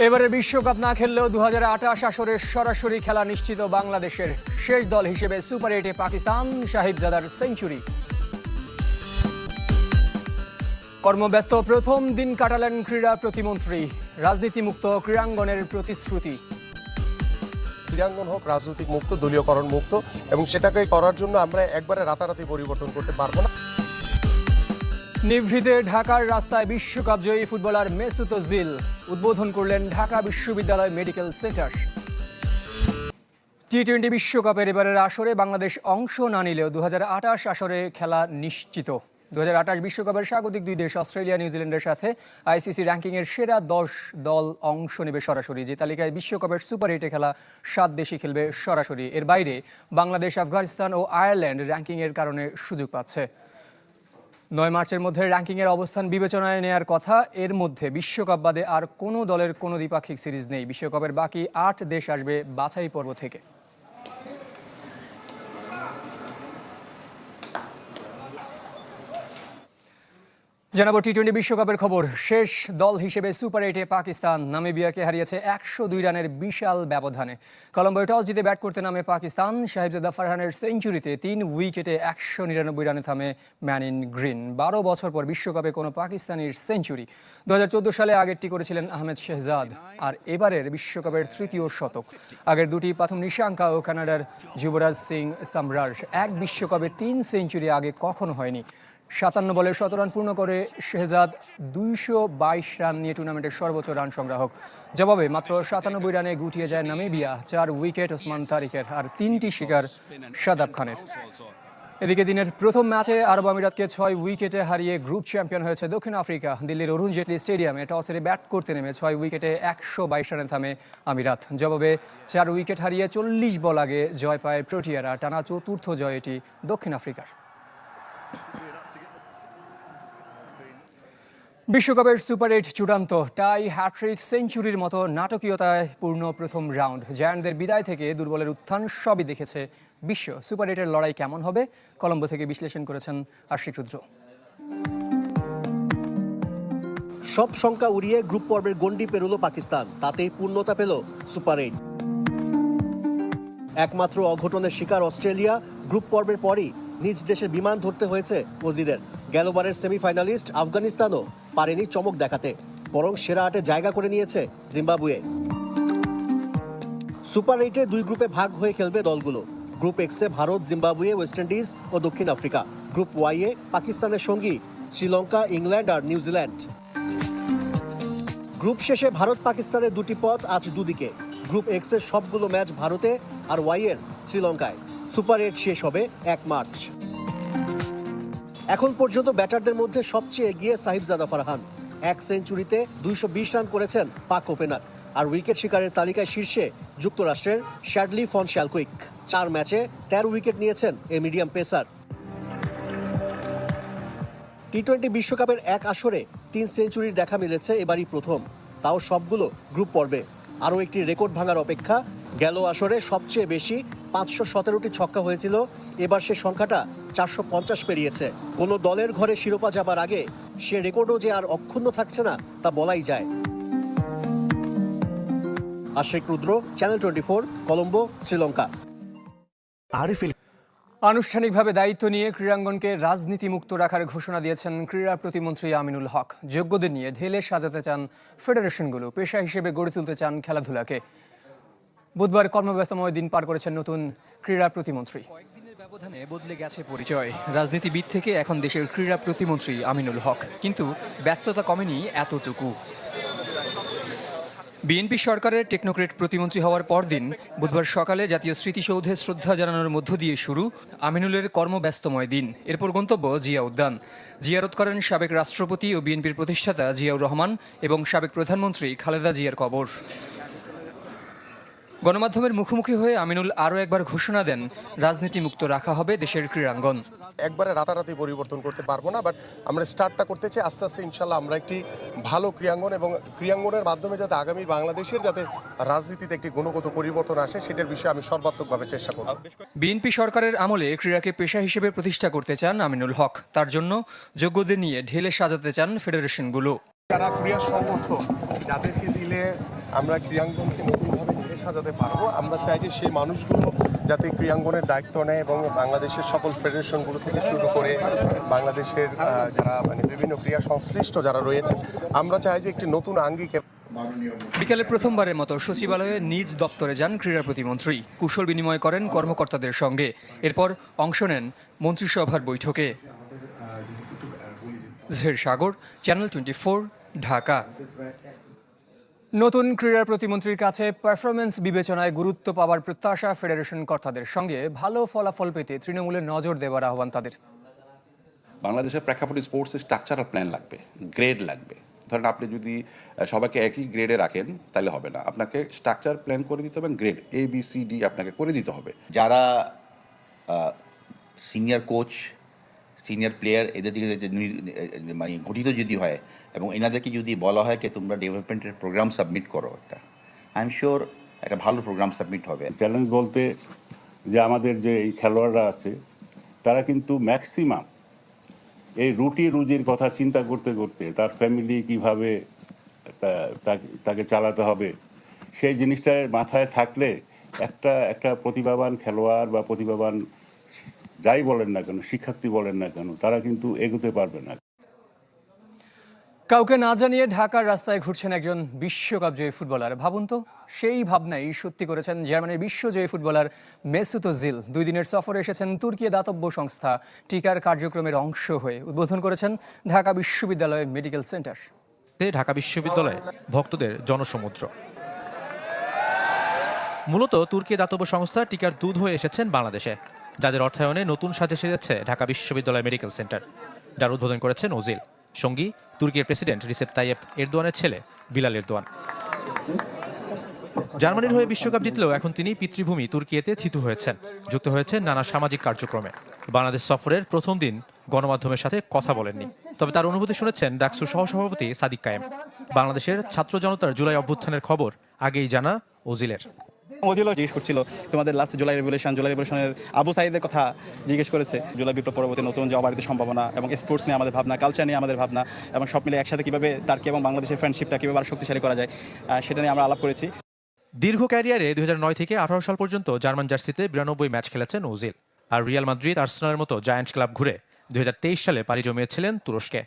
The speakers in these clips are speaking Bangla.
এবারে বিশ্বকাপ না খেললেও 2028 আসরের সরাসরি খেলা নিশ্চিত বাংলাদেশের। শেষ দল হিসেবে সুপার 8-এ পাকিস্তান, সাহিবজাদার সেঞ্চুরি। কর্মব্যস্ত প্রথম দিন কাটালেন ক্রীড়া প্রতিমন্ত্রী। রাজনীতিমুক্ত ক্রীড়াঙ্গনের প্রতিশ্রুতি। ক্রীড়াঙ্গন হোক রাজনৈতিক মুক্ত, দলীয়করণ মুক্ত, এবং সেটাকে করার জন্য আমরা একবারে রাতারাতি পরিবর্তন করতে পারবো না। নিভৃতে ঢাকার রাস্তায় বিশ্বকাপ জয়ী ফুটবলার মেসুত ওজিল উদ্বোধন করলেন ঢাকা বিশ্ববিদ্যালয় মেডিকেল সেন্টার। টি-20 বিশ্বকাপের এবারের আসরে বাংলাদেশ অংশ না নিলেও 2028 আসরে খেলা নিশ্চিত। 2028 বিশ্বকাপের স্বাগতিক দুই দেশ অস্ট্রেলিয়া, নিউজিল্যান্ডের সাথে আইসিসি র্যাঙ্কিংয়ের সেরা 10 দল অংশ নেবে সরাসরি। যে তালিকায় বিশ্বকাপের সুপার 8-এ খেলা 7 দেশই খেলবে সরাসরি। এর বাইরে বাংলাদেশ, আফগানিস্তান ও আয়ারল্যান্ড র্যাঙ্কিংয়ের কারণে সুযোগ পাচ্ছে। 9 মার্চের মধ্যে র্যাঙ্কিংয়ের অবস্থান বিবেচনায় নেয়ার কথা। এর মধ্যে বিশ্বকাপ বাদে আর কোনো দলের কোনো দ্বিপাক্ষিক সিরিজ নেই। বিশ্বকাপের বাকি 8 দেশ আসবে বাছাই পর্ব থেকে। জানাবো টি-20 বিশ্বকাপের খবর। শেষ দল হিসেবে সুপার 8-এ পাকিস্তান নামিবিয়াকে হারিয়েছে 102 রানের বিশাল ব্যবধানে। কলম্বোয় টস জিতে ব্যাট করতে নামে পাকিস্তান। সাহিবজাদা ফারহানের সেঞ্চুরিতে 3 উইকেটে 199 রানে থামে ম্যান ইন গ্রিন। 12 বছর পর বিশ্বকাপে কোনো পাকিস্তানির সেঞ্চুরি। 2014 সালে আগেরটি করেছিলেন আহমেদ শেহজাদ, আর এবারের বিশ্বকাপের তৃতীয় শতক। আগের দুটি প্রথম নিশাঙ্কা ও কানাডার যুবরাজ সিং সামরার। এক বিশ্বকাপে 3 সেঞ্চুরি আগে কখনো হয়নি। 57 বলে 17 রান পূর্ণ করে শেহজাদ 222 রান নিয়ে টুর্নামেন্টের সর্বোচ্চ রান সংগ্রাহক। জবাবে মাত্র 97 রানে গুটিয়ে যায় নামিবিয়া। 4 উইকেট ওসমান তারিকের আর 3টি শিকার শাদাব খানের। এদিকে দিনের প্রথম ম্যাচে আরব আমিরাতকে 6 উইকেটে হারিয়ে গ্রুপ চ্যাম্পিয়ন হয়েছে দক্ষিণ আফ্রিকা। দিল্লির অরুণ জেটলি স্টেডিয়ামে টসে ব্যাট করতে নেমে 6 উইকেটে 122 রানে থামে আমিরাত। জবাবে 4 উইকেট হারিয়ে 40 বল আগে জয় পায় প্রোটিয়ারা। টানা চতুর্থ জয় এটি দক্ষিণ আফ্রিকার। বিশ্বকাপের সুপার 8 চূড়ান্ত। টাই, হ্যাট্রিক, সেঞ্চুরির মতো নাটকীয়তায় পূর্ণ প্রথম রাউন্ড। জায়ান্টদের বিদায় থেকে দুর্বলের উত্থান সবই দেখেছে বিশ্ব। সুপার 8-এর লড়াই কেমন হবে, কলম্বো থেকে বিশ্লেষণ করেছেন আশিক রুদ্র। সব শঙ্কা উড়িয়ে গ্রুপ পর্বের গণ্ডি পেরোলো পাকিস্তান। তাতেই পূর্ণতা পেল সুপার 8। একমাত্র অঘটনের শিকার অস্ট্রেলিয়া। গ্রুপ পর্বের পরই নিজ দেশের বিমান ধরতে হয়েছে অজিদের। গেলবারের সেমিফাইনালিস্ট আফগানিস্তানও পারেনি চমক দেখাতে, বরং সেরা 8-এ জায়গা করে নিয়েছে জিম্বাবুয়ে। সুপার 8-এ 2 গ্রুপে ভাগ হয়ে খেলবে দলগুলো। গ্রুপ এক্সে ভারত, জিম্বাবুয়ে, ওয়েস্ট ইন্ডিজ ও দক্ষিণ আফ্রিকা। গ্রুপ ওয়াই-এ পাকিস্তানের সঙ্গী শ্রীলঙ্কা, ইংল্যান্ড আর নিউজিল্যান্ড। গ্রুপ শেষে ভারত পাকিস্তানের 2টি পথ আজ দুদিকে। গ্রুপ এক্সের সবগুলো ম্যাচ ভারতে আর ওয়াই-এর শ্রীলঙ্কায়। সুপার 8 শেষ হবে 1 মার্চ। এখন পর্যন্ত ব্যাটারদের মধ্যে সবচেয়ে এগিয়ে সাহিবজাদা ফারহান। 1 সেঞ্চুরিতে 220 রান করেছেন পাক ওপেনার। আর উইকেট শিকারের তালিকায় শীর্ষে যুক্তরাষ্ট্রের শ্যাডলি ফন শ্যালকুইক। 4 ম্যাচে 13 উইকেট নিয়েছেন এই মিডিয়াম পেসার। টি-20 বিশ্বকাপের এক আসরে 3 সেঞ্চুরির দেখা মিলেছে এবারই প্রথম, তাও সবগুলো গ্রুপ পর্বে। আরও একটি রেকর্ড ভাঙার অপেক্ষা। গেল আসরে সবচেয়ে বেশি 517টি ছক্কা হয়েছিল, এবার সে সংখ্যাটা 450 পেরিয়েছে। কোনো দলের ঘরে শিরোপা যাবার আগে সে রেকর্ডও যে আর অক্ষুণ্ণ থাকছে না তা বলাই যায়। আশিক রুদ্র, চ্যানেল 24, কলম্বো, শ্রীলঙ্কা। আনুষ্ঠানিকভাবে দায়িত্ব নিয়ে ক্রীড়াঙ্গনকে রাজনীতিমুক্ত রাখার ঘোষণা দিয়েছেন ক্রীড়া প্রতিমন্ত্রী আমিনুল হক। যোগ্যদের নিয়ে ঢেলে সাজাতে চান ফেডারেশনগুলো, পেশা হিসেবে গড়ে তুলতে চান খেলাধুলাকে। বুধবার কর্মব্যস্তময় দিন পার করেছেন নতুন ক্রীড়া প্রতিমন্ত্রী। কয়েকদিনের ব্যবধানে বদলে গেছে পরিচয়। রাজনীতিবিদ থেকে এখন দেশের ক্রীড়া প্রতিমন্ত্রী আমিনুল হক। কিন্তু ব্যস্ততা কমেনি এতটুকু। বিএনপি সরকারের টেকনোক্রেট প্রতিমন্ত্রী হওয়ার পরদিন বুধবার সকালে জাতীয় স্মৃতিসৌধে শ্রদ্ধা জানানোর মধ্য দিয়ে শুরু আমিনুলের কর্মব্যস্তময় দিন। এরপর গন্তব্য জিয়া উদ্যান। জিয়ারত করেন সাবেক রাষ্ট্রপতি ও বিএনপির প্রতিষ্ঠাতা জিয়াউর রহমান এবং সাবেক প্রধানমন্ত্রী খালেদা জিয়ার কবর। গণমাধ্যমের মুখোমুখি হয়ে আমিনুল আরও একবার ঘোষণা দেন, রাজনীতিমুক্ত রাখা হবে দেশের ক্রীড়াঙ্গন। একবারে রাতারাতি পরিবর্তন করতে পারবো না, বাট আমরা স্টার্টটা করতে চাই আস্তে আস্তে। ইনশাল্লাহ আমরা একটি ভালো ক্রীড়াঙ্গন, এবং ক্রীড়াঙ্গনের মাধ্যমে যাতে আগামী বাংলাদেশের যাতে রাজনীতিতে একটি গুণগত পরিবর্তন আসে, সেটার বিষয়ে আমি সর্বাত্মকভাবে চেষ্টা করব। বিএনপি সরকারের আমলে ক্রীড়াকে পেশা হিসেবে প্রতিষ্ঠা করতে চান আমিনুল হক। তার জন্য যোগ্যদের নিয়ে ঢেলে সাজাতে চান ফেডারেশনগুলো। যারা ক্রীড়া সংগঠন, যাদেরকে দিলে আমরা ক্রীড়াঙ্গনকে নতুনভাবে ঘিরে সাজাতে পারবো। আমরা চাই যে সেই মানুষগুলো যাতে ক্রীড়াঙ্গনের দায়িত্ব নেয় এবং বাংলাদেশের সকল ফেডারেশনগুলো থেকে শুরু করে বাংলাদেশের যারা মানে বিভিন্ন ক্রীড়া সংশ্লিষ্ট যারা রয়েছে, আমরা চাই যে একটি নতুন আঙ্গিকে। বিকেলে প্রথমবারের মতো সচিবালয়ে নিজ দপ্তরে যান ক্রীড়া প্রতিমন্ত্রী, কুশল বিনিময় করেন কর্মকর্তাদের সঙ্গে। এরপর অংশ নেন মন্ত্রিসভার বৈঠকে। জহের সাগর, চ্যানেল 24, ঢাকা। নতুন ক্রীড়া প্রতিমন্ত্রীর কাছে পারফরমেন্স বিবেচনায় গুরুত্ব পাওয়ার প্রত্যাশা ফেডারেশন কর্তাদের, সঙ্গে ভালো ফলাফল পেতে তৃণমূলে নজর দেওয়ার আহ্বান তাদের। বাংলাদেশের প্রেক্ষাপটে স্পোর্টসের স্ট্রাকচারাল প্ল্যান লাগবে, গ্রেড লাগবে। ধরেন আপনি যদি সবাইকে একই গ্রেডে রাখেন তাহলে হবে না, আপনাকে স্ট্রাকচার প্ল্যান করে দিতে হবে, গ্রেড ABCD আপনাকে করে দিতে হবে। যারা সিনিয়র কোচ, সিনিয়র প্লেয়ার, এদের দিকে মানে গঠিত যদি হয় এবং এনাদেরকে যদি বলা হয় যে তোমরা ডেভেলপমেন্টের প্রোগ্রাম সাবমিট করো, একটা আই এম শিওর একটা ভালো প্রোগ্রাম সাবমিট হবে। চ্যালেঞ্জ বলতে যে আমাদের যে এই খেলোয়াড়রা আছে তারা কিন্তু ম্যাক্সিমাম এই রুজির কথা চিন্তা করতে করতে তার ফ্যামিলি কীভাবে তাকে চালাতে হবে সেই জিনিসটা মাথায় থাকলে একটা প্রতিভাবান খেলোয়াড় বা প্রতিভাবান যাই বলেন না কেন, শিক্ষার্থী বলেন না কেন, তারা কিন্তু এগোতে পারবে না। কাউকে না জানিয়ে ঢাকার রাস্তায় ঘুরছেন একজন বিশ্বকাপ জয়ী ফুটবলার। ভাবুন তো, সেই ভাবনাই সত্যি করেছেন জার্মানির বিশ্বজয়ী ফুটবলার মেসুত ওজিল। 2 দিনের সফরে এসেছেন তুর্কি দাতব্য সংস্থা টিকার কার্যক্রমের অংশ হয়ে। উদ্বোধন করেছেন ঢাকা বিশ্ববিদ্যালয় মেডিকেল সেন্টার। ঢাকা বিশ্ববিদ্যালয়ে ভক্তদের জনসমুদ্র। মূলত তুর্কি দাতব্য সংস্থা টিকার দুধ হয়ে এসেছেন বাংলাদেশে, যাদের অর্থায়নে নতুন সাজে সেজেছে ঢাকা বিশ্ববিদ্যালয় মেডিকেল সেন্টার, যার উদ্বোধন করেছেন ওজিল। সঙ্গী তুর্কির প্রেসিডেন্ট রিসেপ তাইয়েপ এরদোয়ানের ছেলে বিলাল এরদোয়ান। জার্মানির হয়ে বিশ্বকাপ জিতলেও এখন তিনি পিতৃভূমি তুর্কিয়েতে থিতু হয়েছেন, যুক্ত হয়েছেন নানা সামাজিক কার্যক্রমে। বাংলাদেশ সফরের প্রথম দিন গণমাধ্যমের সাথে কথা বলেননি, তবে তার অনুভূতি শুনেছেন ডাকসুর সহসভাপতি সাদিক কায়েম। বাংলাদেশের ছাত্র জনতার জুলাই অভ্যুত্থানের খবর আগেই জানা ওজিলের। ওজিলও জিজ্ঞেস করছিল তোমাদের লাস্ট জুলাই রেভলিউশনের আবু সাইদের কথা জিজ্ঞেস করেছে। জুলাই বিপ্লব পরবর্তী নতুন যে অবারিত সম্ভাবনা এবং স্পোর্টস নিয়ে আমাদের ভাবনা, কালচার নিয়ে আমাদের ভাবনা এবং সব মিলে একসাথে কীভাবে তার্কি এবং বাংলাদেশের ফ্রেন্ডশিপটা কীভাবে আরও শক্তিশালী করা যায় সেটা নিয়ে আমরা আলাপ করেছি। দীর্ঘ ক্যারিয়ারে 2009 থেকে 18 সাল পর্যন্ত জার্মান জার্সিতে 92 ম্যাচ খেলেছেন ওজিল। আর রিয়াল মাদ্রিদ, আর্সেনালের মতো জায়ান্ট ক্লাব ঘুরে 2023 সালে পাড়ি জমিয়েছিলেন তুরস্কে।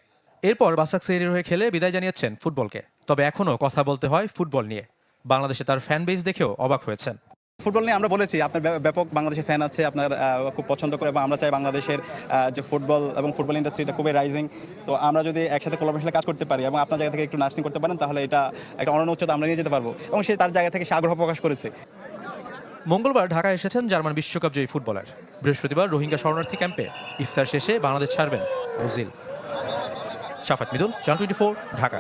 এরপর বাসাকশেহিরের হয়ে খেলে বিদায় জানিয়েছেন ফুটবলকে। তবে এখনও কথা বলতে হয় ফুটবল নিয়ে। বাংলাদেশে তার ফ্যান বেস দেখেও অবাক হয়েছেন। ফুটবল নিয়ে আমরা বলেছি আপনার ব্যাপক বাংলাদেশের ফ্যান আছে, আপনার খুব পছন্দ করে এবং আমরা চাই বাংলাদেশের যে ফুটবল এবং ফুটবল ইন্ডাস্ট্রিটা খুবই রাইজিং। তো আমরা যদি একসাথে কোলাবোরেশনে কাজ করতে পারি এবং আপনার জায়গা থেকে একটু নার্সিং করতে পারেন, তাহলে এটা একটা অনন্য উচ্চতা আমরা নিয়ে যেতে পারবো এবং সে তার জায়গা থেকে সে আগ্রহ প্রকাশ করেছে। মঙ্গলবার ঢাকায় এসেছেন জার্মান বিশ্বকাপ জয়ী ফুটবলার। বৃহস্পতিবার রোহিঙ্গা শরণার্থী ক্যাম্পে ইফতার শেষে বাংলাদেশ ছাড়বেন ওজিল। শাফাত মিদুল, চ্যানেল 24, ঢাকা।